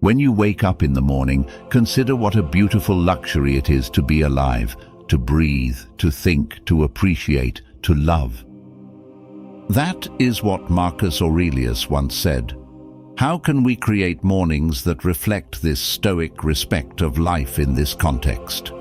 When you wake up in the morning, consider what a beautiful luxury it is to be alive, to breathe, to think, to appreciate, to love. That is what Marcus Aurelius once said. How can we create mornings that reflect this Stoic respect of life in this context?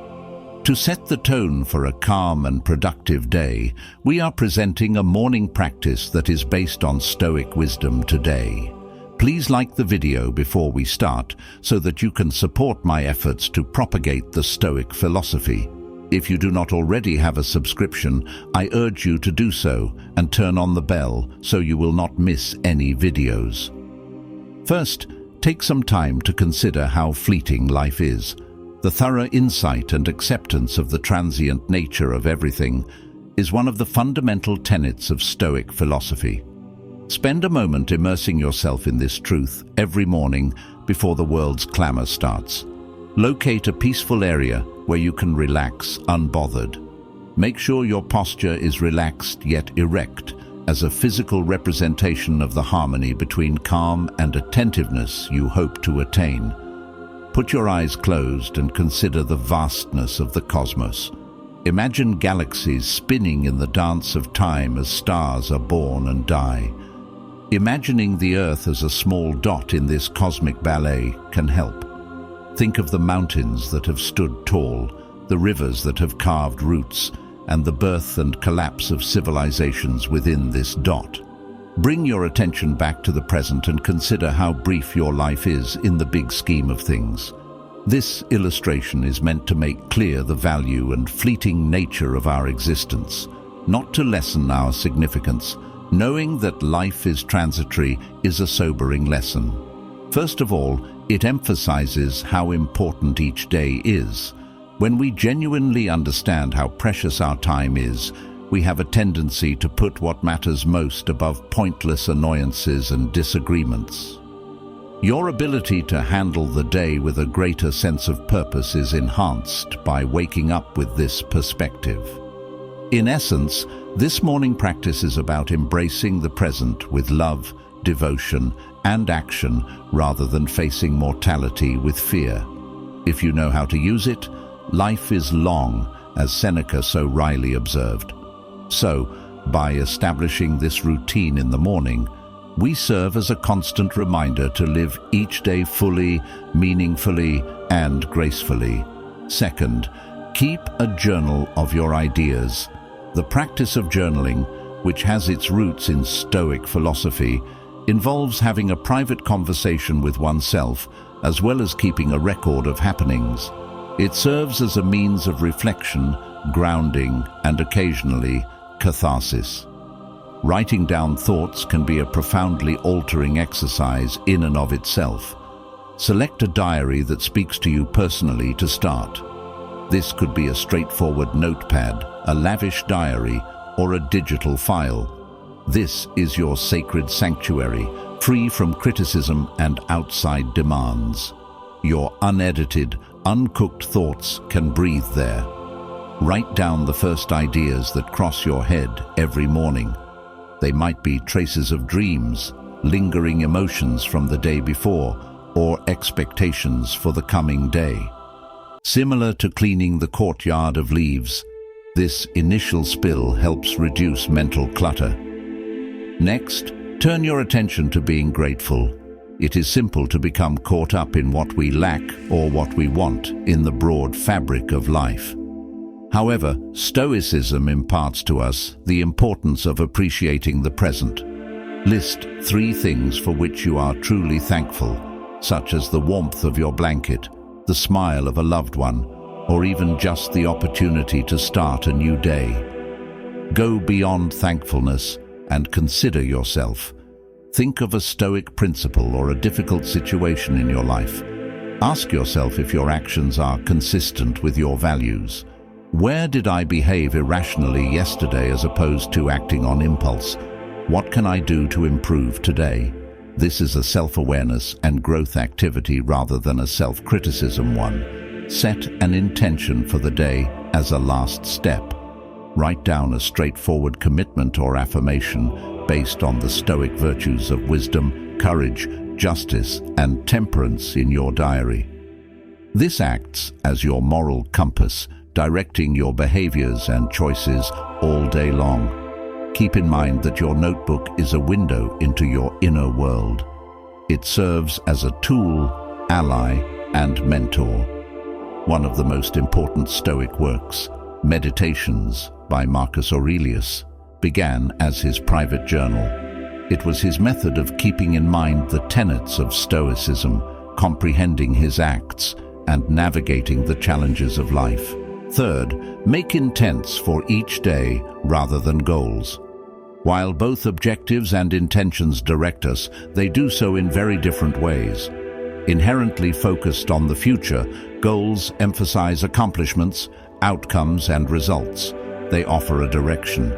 To set the tone for a calm and productive day, we are presenting a morning practice that is based on Stoic wisdom today. Please like the video before we start so that you can support my efforts to propagate the Stoic philosophy. If you do not already have a subscription, I urge you to do so and turn on the bell so you will not miss any videos. First, take some time to consider how fleeting life is. The thorough insight and acceptance of the transient nature of everything is one of the fundamental tenets of Stoic philosophy. Spend a moment immersing yourself in this truth every morning before the world's clamor starts. Locate a peaceful area where you can relax unbothered. Make sure your posture is relaxed yet erect, as a physical representation of the harmony between calm and attentiveness you hope to attain. Put your eyes closed and consider the vastness of the cosmos. Imagine galaxies spinning in the dance of time as stars are born and die. Imagining the Earth as a small dot in this cosmic ballet can help. Think of the mountains that have stood tall, the rivers that have carved roots, and the birth and collapse of civilizations within this dot. Bring your attention back to the present and consider how brief your life is in the big scheme of things. This illustration is meant to make clear the value and fleeting nature of our existence, not to lessen our significance. Knowing that life is transitory is a sobering lesson. First of all, it emphasizes how important each day is. When we genuinely understand how precious our time is, we have a tendency to put what matters most above pointless annoyances and disagreements. Your ability to handle the day with a greater sense of purpose is enhanced by waking up with this perspective. In essence, this morning practice is about embracing the present with love, devotion, and action rather than facing mortality with fear. If you know how to use it, life is long, as Seneca so wryly observed. So, by establishing this routine in the morning, we serve as a constant reminder to live each day fully, meaningfully, and gracefully. Second, keep a journal of your ideas. The practice of journaling, which has its roots in Stoic philosophy, involves having a private conversation with oneself, as well as keeping a record of happenings. It serves as a means of reflection, grounding, and occasionally, catharsis. Writing down thoughts can be a profoundly altering exercise in and of itself. Select a diary that speaks to you personally to start. This could be a straightforward notepad, a lavish diary, or a digital file. This is your sacred sanctuary, free from criticism and outside demands. Your unedited, uncooked thoughts can breathe there. Write down the first ideas that cross your head every morning. They might be traces of dreams, lingering emotions from the day before, or expectations for the coming day. Similar to cleaning the courtyard of leaves, this initial spill helps reduce mental clutter. Next, turn your attention to being grateful. It is simple to become caught up in what we lack or what we want in the broad fabric of life. However, Stoicism imparts to us the importance of appreciating the present. List 3 things for which you are truly thankful, such as the warmth of your blanket, the smile of a loved one, or even just the opportunity to start a new day. Go beyond thankfulness and consider yourself. Think of a Stoic principle or a difficult situation in your life. Ask yourself if your actions are consistent with your values. Where did I behave irrationally yesterday as opposed to acting on impulse? What can I do to improve today? This is a self-awareness and growth activity rather than a self-criticism one. Set an intention for the day as a last step. Write down a straightforward commitment or affirmation based on the Stoic virtues of wisdom, courage, justice and temperance in your diary. This acts as your moral compass, directing your behaviors and choices all day long. Keep in mind that your notebook is a window into your inner world. It serves as a tool, ally, and mentor. One of the most important Stoic works, Meditations by Marcus Aurelius, began as his private journal. It was his method of keeping in mind the tenets of Stoicism, comprehending his acts, and navigating the challenges of life. Third, make intents for each day rather than goals. While both objectives and intentions direct us, they do so in very different ways. Inherently focused on the future, goals emphasize accomplishments, outcomes, and results. They offer a direction.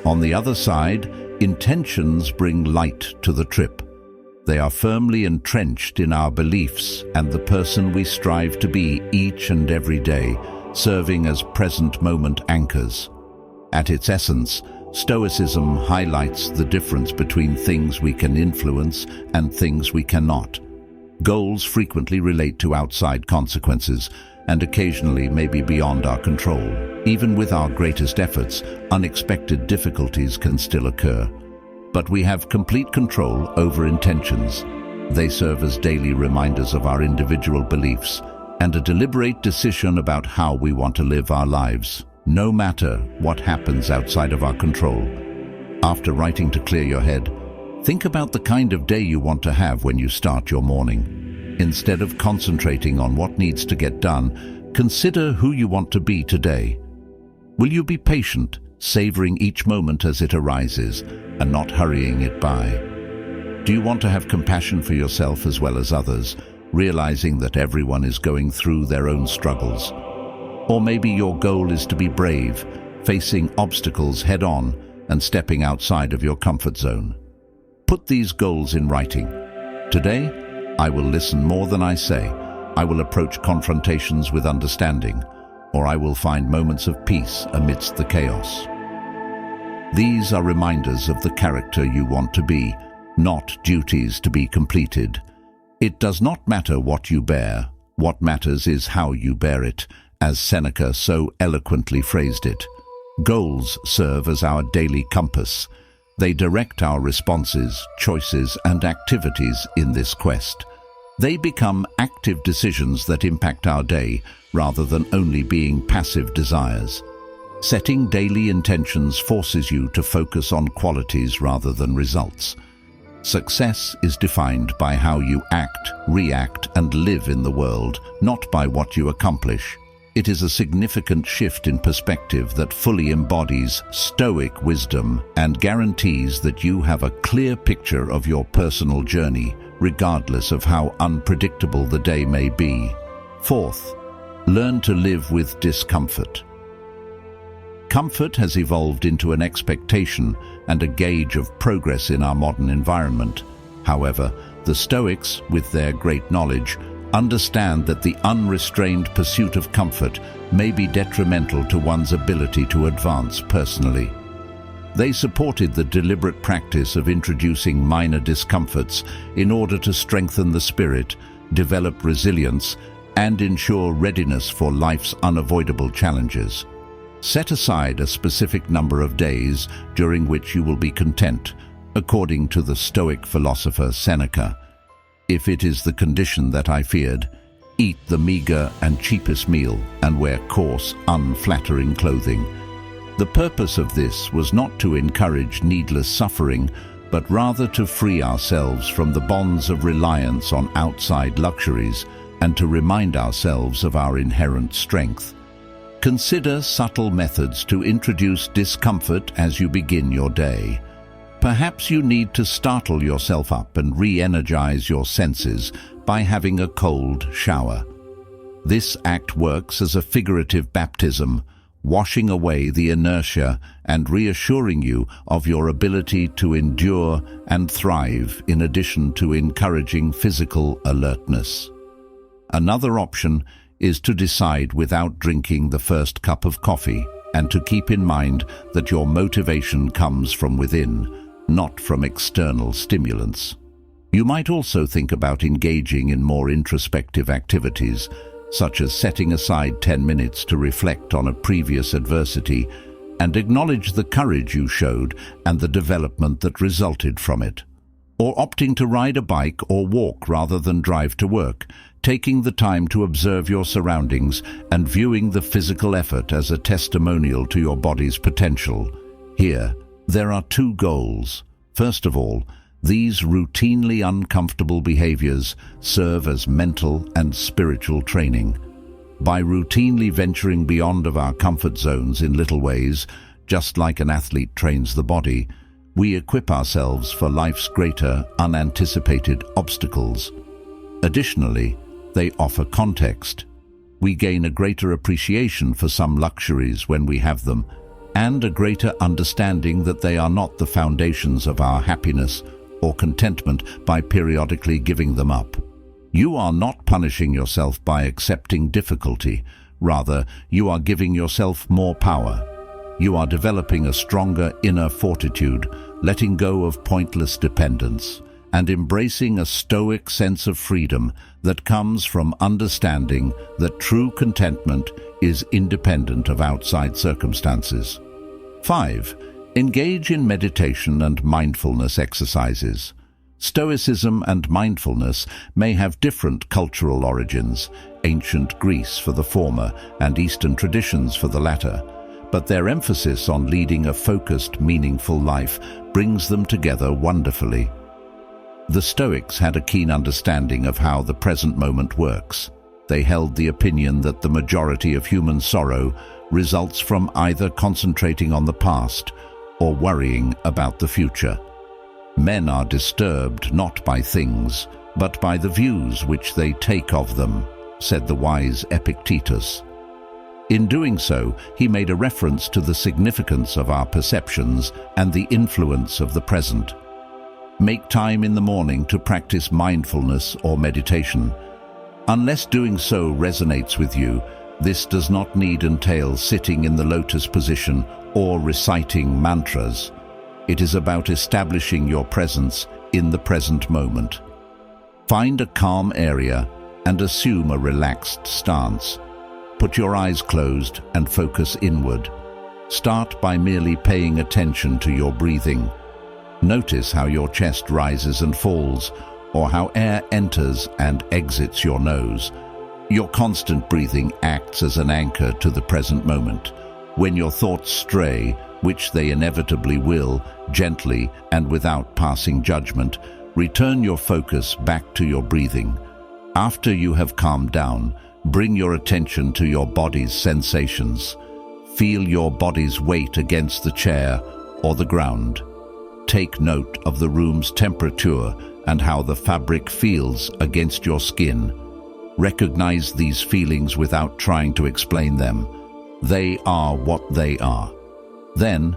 On the other side, intentions bring light to the trip. They are firmly entrenched in our beliefs and the person we strive to be each and every day, serving as present moment anchors. At its essence, Stoicism highlights the difference between things we can influence and things we cannot. Goals frequently relate to outside consequences and occasionally may be beyond our control. Even with our greatest efforts, unexpected difficulties can still occur. But we have complete control over intentions. They serve as daily reminders of our individual beliefs and a deliberate decision about how we want to live our lives, no matter what happens outside of our control. After writing to clear your head, think about the kind of day you want to have when you start your morning. Instead of concentrating on what needs to get done, consider who you want to be today. Will you be patient, savoring each moment as it arises, and not hurrying it by? Do you want to have compassion for yourself as well as others, realizing that everyone is going through their own struggles? Or maybe your goal is to be brave, facing obstacles head-on and stepping outside of your comfort zone. Put these goals in writing. Today, I will listen more than I say. I will approach confrontations with understanding, or I will find moments of peace amidst the chaos. These are reminders of the character you want to be, not duties to be completed. It does not matter what you bear. What matters is how you bear it, as Seneca so eloquently phrased it. Goals serve as our daily compass. They direct our responses, choices, and activities in this quest. They become active decisions that impact our day, rather than only being passive desires. Setting daily intentions forces you to focus on qualities rather than results. Success is defined by how you act, react, and live in the world, not by what you accomplish. It is a significant shift in perspective that fully embodies Stoic wisdom and guarantees that you have a clear picture of your personal journey, regardless of how unpredictable the day may be. Fourth, learn to live with discomfort. Comfort has evolved into an expectation and a gauge of progress in our modern environment. However, the Stoics, with their great knowledge, understand that the unrestrained pursuit of comfort may be detrimental to one's ability to advance personally. They supported the deliberate practice of introducing minor discomforts in order to strengthen the spirit, develop resilience, and ensure readiness for life's unavoidable challenges. Set aside a specific number of days during which you will be content, according to the Stoic philosopher Seneca. If it is the condition that I feared, eat the meager and cheapest meal and wear coarse, unflattering clothing. The purpose of this was not to encourage needless suffering, but rather to free ourselves from the bonds of reliance on outside luxuries and to remind ourselves of our inherent strength. Consider subtle methods to introduce discomfort as you begin your day. Perhaps you need to startle yourself up and re-energize your senses by having a cold shower. This act works as a figurative baptism, washing away the inertia and reassuring you of your ability to endure and thrive, in addition to encouraging physical alertness. Another option is to decide without drinking the first cup of coffee and to keep in mind that your motivation comes from within, not from external stimulants. You might also think about engaging in more introspective activities, such as setting aside 10 minutes to reflect on a previous adversity and acknowledge the courage you showed and the development that resulted from it. Or opting to ride a bike or walk rather than drive to work, taking the time to observe your surroundings and viewing the physical effort as a testimonial to your body's potential. Here, there are two goals. First of all, these routinely uncomfortable behaviors serve as mental and spiritual training. By routinely venturing beyond of our comfort zones in little ways, just like an athlete trains the body, we equip ourselves for life's greater, unanticipated obstacles. Additionally, they offer context. We gain a greater appreciation for some luxuries when we have them, and a greater understanding that they are not the foundations of our happiness or contentment by periodically giving them up. You are not punishing yourself by accepting difficulty. Rather, you are giving yourself more power. You are developing a stronger inner fortitude, letting go of pointless dependence, and embracing a stoic sense of freedom that comes from understanding that true contentment is independent of outside circumstances. 5. Engage in meditation and mindfulness exercises. Stoicism and mindfulness may have different cultural origins, ancient Greece for the former and Eastern traditions for the latter, but their emphasis on leading a focused, meaningful life brings them together wonderfully. The Stoics had a keen understanding of how the present moment works. They held the opinion that the majority of human sorrow results from either concentrating on the past or worrying about the future. Men are disturbed not by things, but by the views which they take of them, said the wise Epictetus. In doing so, he made a reference to the significance of our perceptions and the influence of the present. Make time in the morning to practice mindfulness or meditation. Unless doing so resonates with you, this does not need entail sitting in the lotus position or reciting mantras. It is about establishing your presence in the present moment. Find a calm area and assume a relaxed stance. Put your eyes closed and focus inward. Start by merely paying attention to your breathing. Notice how your chest rises and falls, or how air enters and exits your nose. Your constant breathing acts as an anchor to the present moment. When your thoughts stray, which they inevitably will, gently and without passing judgment, return your focus back to your breathing. After you have calmed down, bring your attention to your body's sensations. Feel your body's weight against the chair or the ground. Take note of the room's temperature and how the fabric feels against your skin. Recognize these feelings without trying to explain them. They are what they are. Then,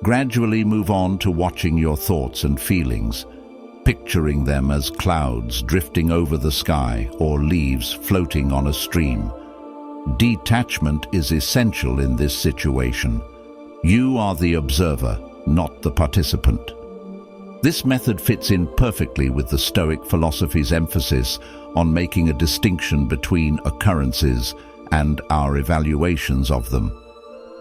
gradually move on to watching your thoughts and feelings, picturing them as clouds drifting over the sky or leaves floating on a stream. Detachment is essential in this situation. You are the observer, not the participant. This method fits in perfectly with the Stoic philosophy's emphasis on making a distinction between occurrences and our evaluations of them.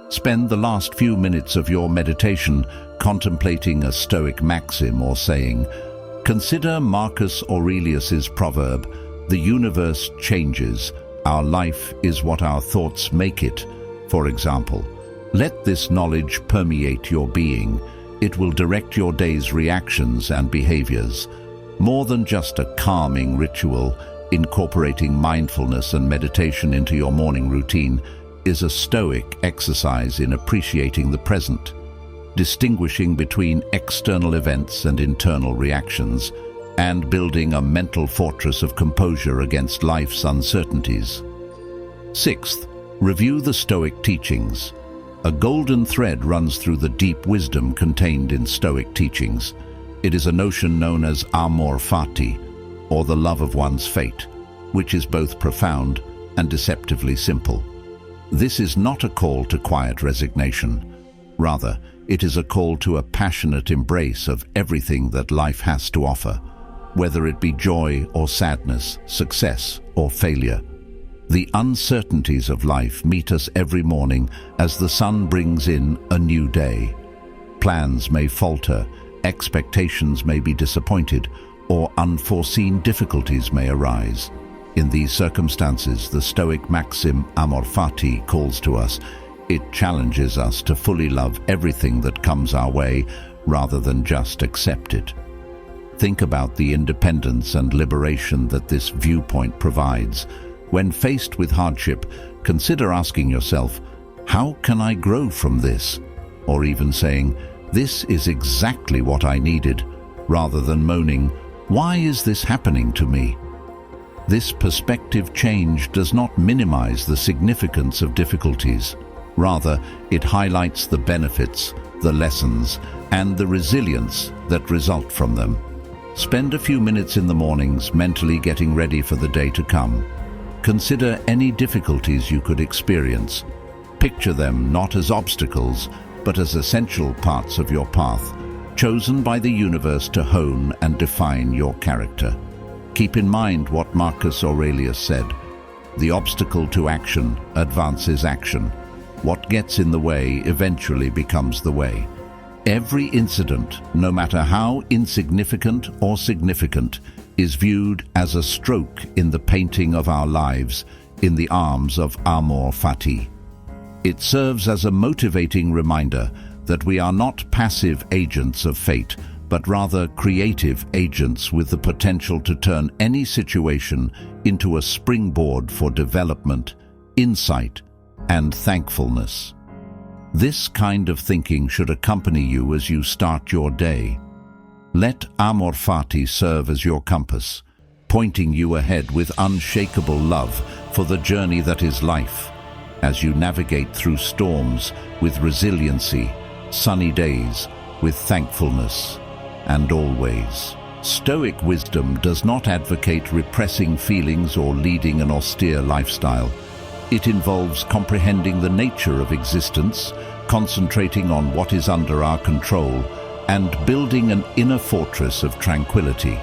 Spend the last few minutes of your meditation contemplating a Stoic maxim or saying. Consider Marcus Aurelius's proverb, "The universe changes, our life is what our thoughts make it." For example, let this knowledge permeate your being. It will direct your day's reactions and behaviors. More than just a calming ritual, incorporating mindfulness and meditation into your morning routine is a Stoic exercise in appreciating the present, distinguishing between external events and internal reactions, and building a mental fortress of composure against life's uncertainties. 6th, review the Stoic teachings. A golden thread runs through the deep wisdom contained in Stoic teachings. It is a notion known as Amor Fati, or the love of one's fate, which is both profound and deceptively simple. This is not a call to quiet resignation. Rather, it is a call to a passionate embrace of everything that life has to offer. whether it be joy or sadness, success or failure. The uncertainties of life meet us every morning as the sun brings in a new day. Plans may falter, expectations may be disappointed, or unforeseen difficulties may arise. In these circumstances, the Stoic maxim Amor Fati calls to us. It challenges us to fully love everything that comes our way rather than just accept it. Think about the independence and liberation that this viewpoint provides. When faced with hardship, consider asking yourself, how can I grow from this? Or even saying, this is exactly what I needed, rather than moaning, why is this happening to me? This perspective change does not minimize the significance of difficulties. Rather, it highlights the benefits, the lessons, and the resilience that result from them. Spend a few minutes in the mornings mentally getting ready for the day to come. Consider any difficulties you could experience. Picture them not as obstacles, but as essential parts of your path, chosen by the universe to hone and define your character. Keep in mind what Marcus Aurelius said, "The obstacle to action advances action. What gets in the way eventually becomes the way." Every incident, no matter how insignificant or significant, is viewed as a stroke in the painting of our lives in the arms of Amor Fati. It serves as a motivating reminder that we are not passive agents of fate, but rather creative agents with the potential to turn any situation into a springboard for development, insight, and thankfulness. This kind of thinking should accompany you as you start your day. Let Amor Fati serve as your compass, pointing you ahead with unshakable love for the journey that is life, as you navigate through storms with resiliency, sunny days with thankfulness, and always. Stoic wisdom does not advocate repressing feelings or leading an austere lifestyle. It involves comprehending the nature of existence, concentrating on what is under our control, and building an inner fortress of tranquility.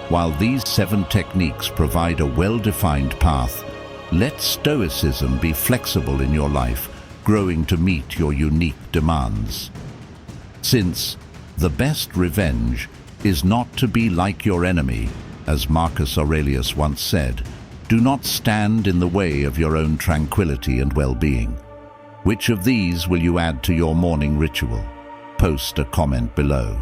While these 7 techniques provide a well-defined path, let Stoicism be flexible in your life, growing to meet your unique demands. Since the best revenge is not to be like your enemy, as Marcus Aurelius once said, do not stand in the way of your own tranquility and well-being. Which of these will you add to your morning ritual? Post a comment below.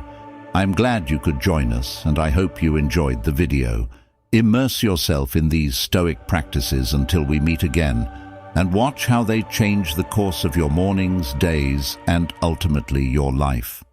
I'm glad you could join us, and I hope you enjoyed the video. Immerse yourself in these Stoic practices until we meet again, and watch how they change the course of your mornings, days, and ultimately your life.